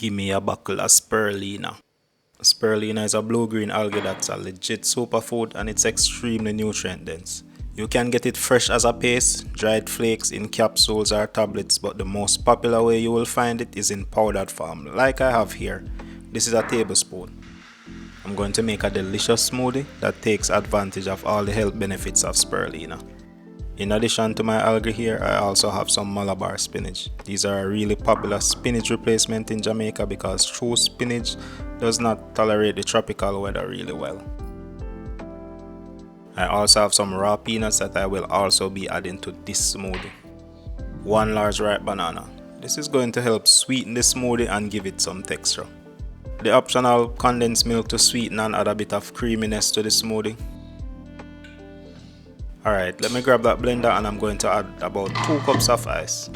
Give me a buckle of spirulina. Spirulina is a blue-green algae that's a legit superfood and it's extremely nutrient dense. You can get it fresh as a paste, dried flakes, in capsules or tablets, but the most popular way you will find it is in powdered form, like I have here. This is a tablespoon. I'm going to make a delicious smoothie that takes advantage of all the health benefits of spirulina. In addition to my algae here, I also have some Malabar spinach. These are a really popular spinach replacement in Jamaica because true spinach does not tolerate the tropical weather really well. I also have some raw peanuts that I will also be adding to this smoothie. 1 large ripe banana. This is going to help sweeten the smoothie and give it some texture. The optional condensed milk to sweeten and add a bit of creaminess to the smoothie. Alright, let me grab that blender and I'm going to add about 2 cups of ice.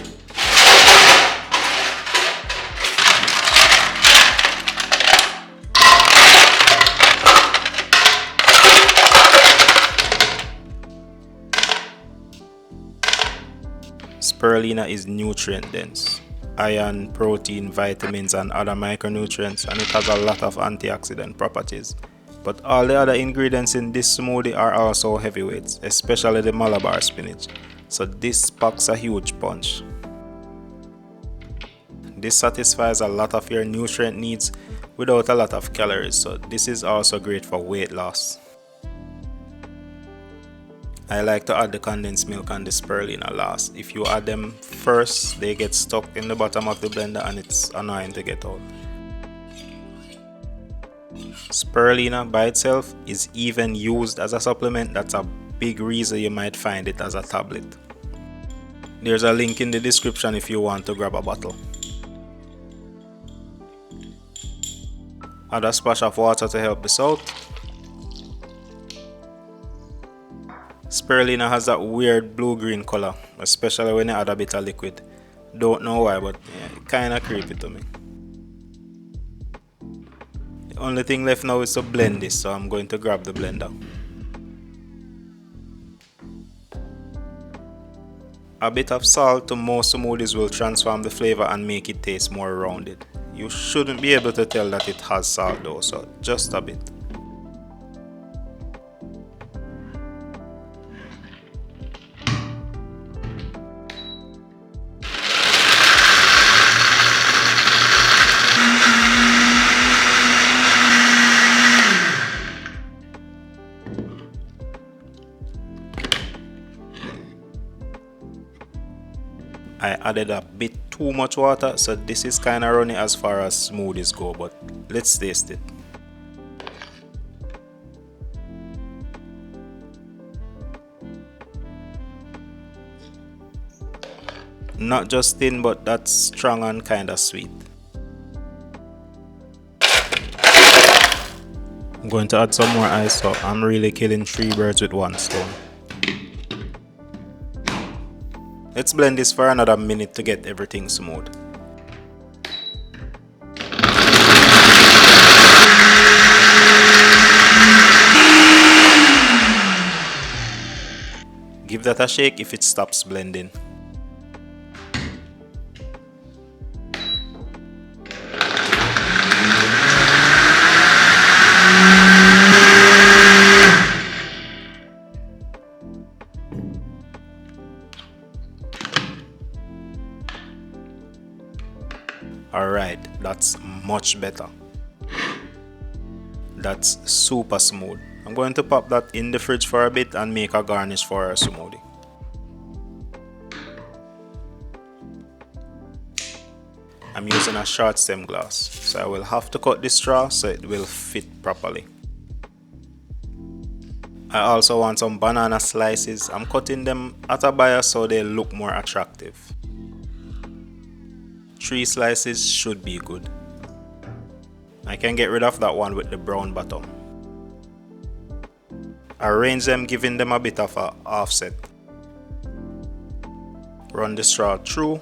Spirulina is nutrient dense. Iron, protein, vitamins and other micronutrients, and it has a lot of antioxidant properties. But all the other ingredients in this smoothie are also heavyweights, especially the Malabar spinach. So this packs a huge punch. This satisfies a lot of your nutrient needs without a lot of calories, so this is also great for weight loss. I like to add the condensed milk and the spirulina last. If you add them first, they get stuck in the bottom of the blender and it's annoying to get out. Spirulina by itself is even used as a supplement. That's a big reason you might find it as a tablet. There's a link in the description if you want to grab a bottle. Add a splash of water to help this out. Spirulina has that weird blue-green color, especially when you add a bit of liquid. Don't know why, but yeah, it kinda creepy to me. The only thing left now is to blend this, so I'm going to grab the blender. A bit of salt to most smoothies will transform the flavor and make it taste more rounded. You shouldn't be able to tell that it has salt though, so just a bit. I added a bit too much water, so this is kinda runny as far as smoothies go, but let's taste it. Not just thin, but that's strong and kinda sweet. I'm going to add some more ice, so I'm really killing 3 birds with 1 stone. Let's blend this for another minute to get everything smooth. Give that a shake if it stops blending. Alright, that's much better. That's super smooth. I'm going to pop that in the fridge for a bit and make a garnish for our smoothie. I'm using a short stem glass, so I will have to cut the straw so it will fit properly. I also want some banana slices. I'm cutting them at a bias so they look more attractive. 3 slices should be good. I can get rid of that one with the brown bottom. Arrange them, giving them a bit of a offset. Run the straw through.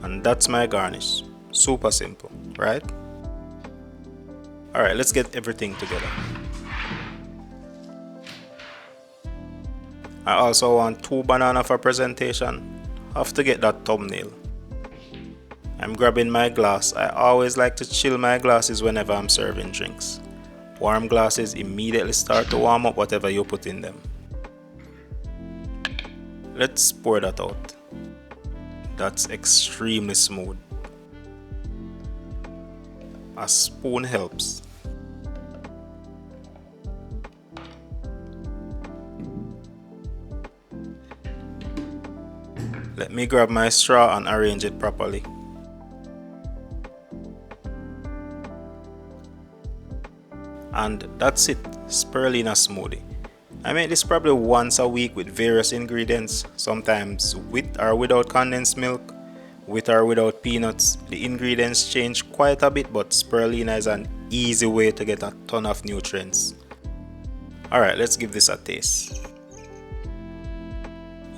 And that's my garnish. Super simple, right? Alright, let's get everything together. I also want 2 bananas for presentation. have to get that thumbnail. I'm grabbing my glass. I always like to chill my glasses whenever I'm serving drinks. Warm glasses immediately start to warm up whatever you put in them. Let's pour that out. That's extremely smooth. A spoon helps. Let me grab my straw and arrange it properly. And that's it, Spirulina Smoothie. I make this probably once a week with various ingredients, sometimes with or without condensed milk, with or without peanuts. The ingredients change quite a bit, but spirulina is an easy way to get a ton of nutrients. Alright, let's give this a taste.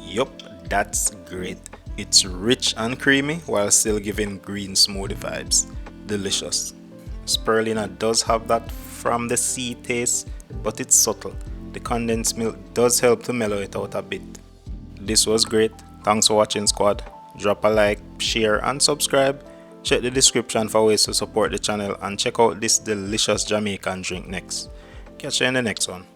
Yup, that's great. It's rich and creamy while still giving green smoothie vibes. Delicious. Spirulina does have that from the sea taste, but it's subtle. The condensed milk does help to mellow it out a bit. This was great. Thanks for watching, squad. Drop a like, share and subscribe. Check the description for ways to support the channel and check out this delicious Jamaican drink next. Catch you in the next one.